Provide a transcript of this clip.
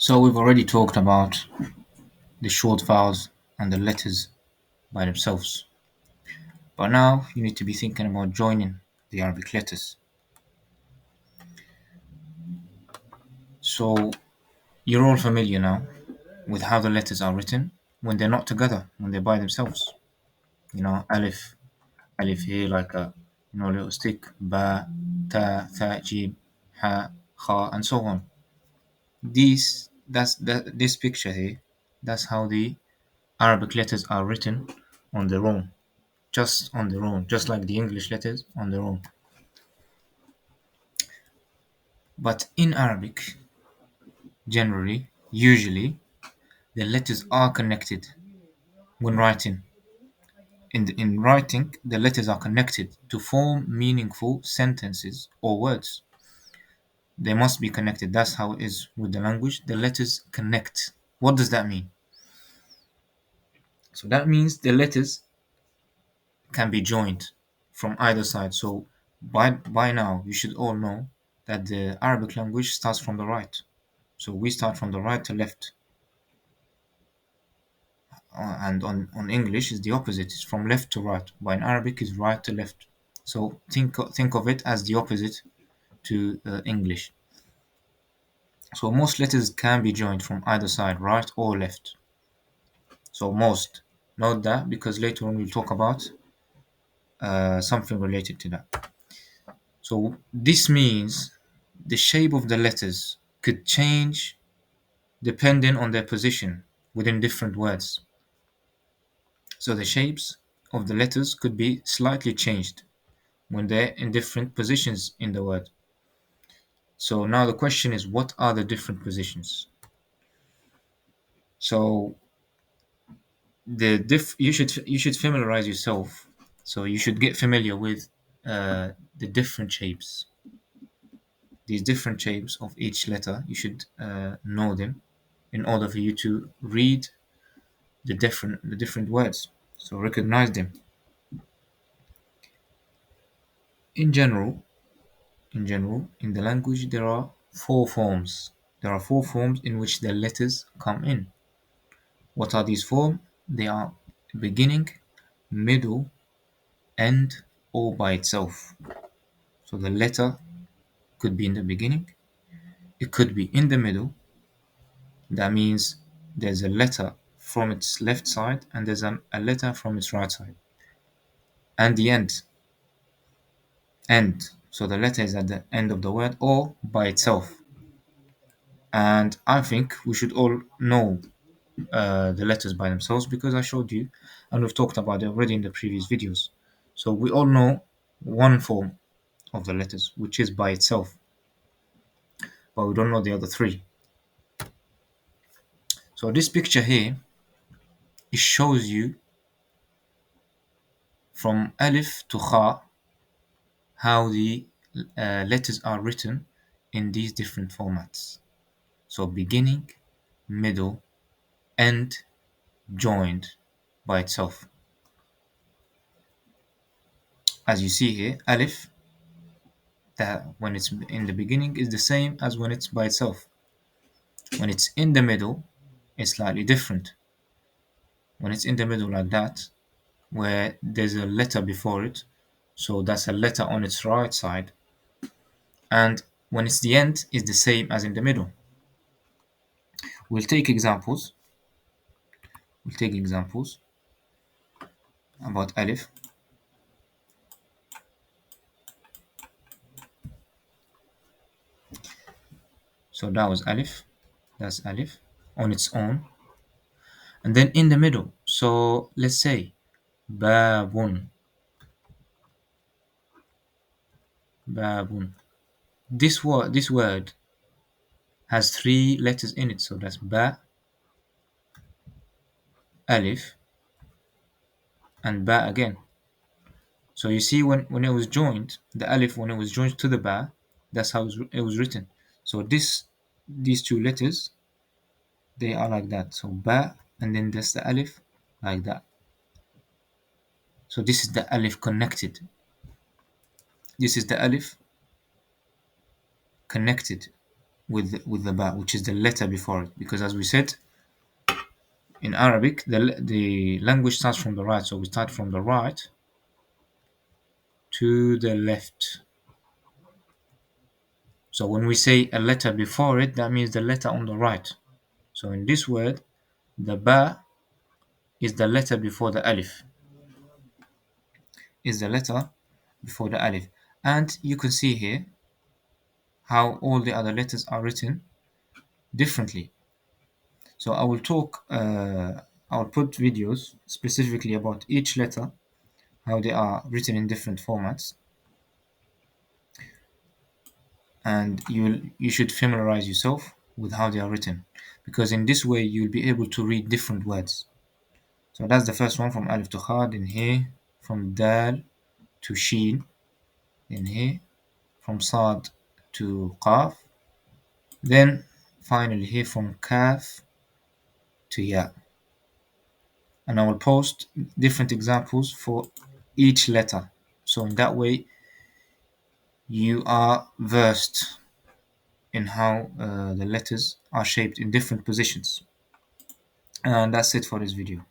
So we've already talked about the short vowels and the letters by themselves. But now you need to be thinking about joining the Arabic letters. So you're all familiar now with how the letters are written when they're not together, when they're by themselves. Alif, alif here like a little stick, ba, ta, tha, jim, ha, kha, and so on. This picture here. That's how the Arabic letters are written on their own, just on their own, just like the English letters on their own. But in Arabic, generally, usually, the letters are connected when writing. In writing, the letters are connected to form meaningful sentences or words. They must be connected. That's how it is with the language. The letters connect. What does that mean? So that means the letters can be joined from either side. So by now, you should all know that the Arabic language starts from the right. So we start from the right to left. And on English is the opposite. It's from left to right. But in Arabic is right to left. So think of it as the opposite to English. So most letters can be joined from either side, right or left. So most. Note that because later on we'll talk about something related to that. So this means the shape of the letters could change depending on their position within different words. So the shapes of the letters could be slightly changed when they're in different positions in the word. So now the question is, what are the different positions? So you should familiarize yourself. So you should get familiar with the different shapes. These different shapes of each letter, you should know them in order for you to read the different words. So recognize them. In general, in the language, there are four forms. There are four forms in which the letters come in. What are these forms? They are beginning, middle, end, or by itself. So the letter could be in the beginning, it could be in the middle. That means there's a letter from its left side and there's a letter from its right side. And the end. End. So the letter is at the end of the word or by itself. And I think we should all know the letters by themselves because I showed you and we've talked about it already in the previous videos. So we all know one form of the letters, which is by itself, but we don't know the other three. So this picture here, it shows you from Alif to Kha how the letters are written in these different formats. So beginning, middle, end, joined by itself. As you see here, Alif, that when it's in the beginning is the same as when it's by itself. When it's in the middle, it's slightly different. When it's in the middle like that, where there's a letter before it, so that's a letter on its right side. And when it's the end, it's the same as in the middle. We'll take examples. We'll take examples about Alif. So that was Alif. That's Alif on its own. And then in the middle, so let's say Babun. Babun. This word has three letters in it. So that's Ba, Alif, and Ba again. So you see when it was joined, the Alif when it was joined to the Ba, that's how it was written. So these two letters, they are like that. So Ba and then there's the Alif like that. So this is the Alif connected. This is the Alif connected. with the ba, which is the letter before it, because as we said in Arabic, the language starts from the right, so we start from the right to the left. So when we say a letter before it, that means the letter on the right. So in this word, the ba is the letter before the alif, is the letter before the alif. And you can see here how all the other letters are written differently. So I will put videos specifically about each letter, how they are written in different formats, and you should familiarize yourself with how they are written, because in this way you'll be able to read different words. So that's the first one, from alif to kha, then here from dal to sheen, then here from sad to qaf, then finally here from kaf to ya. And I will post different examples for each letter. So in that way, you are versed in how the letters are shaped in different positions. And that's it for this video.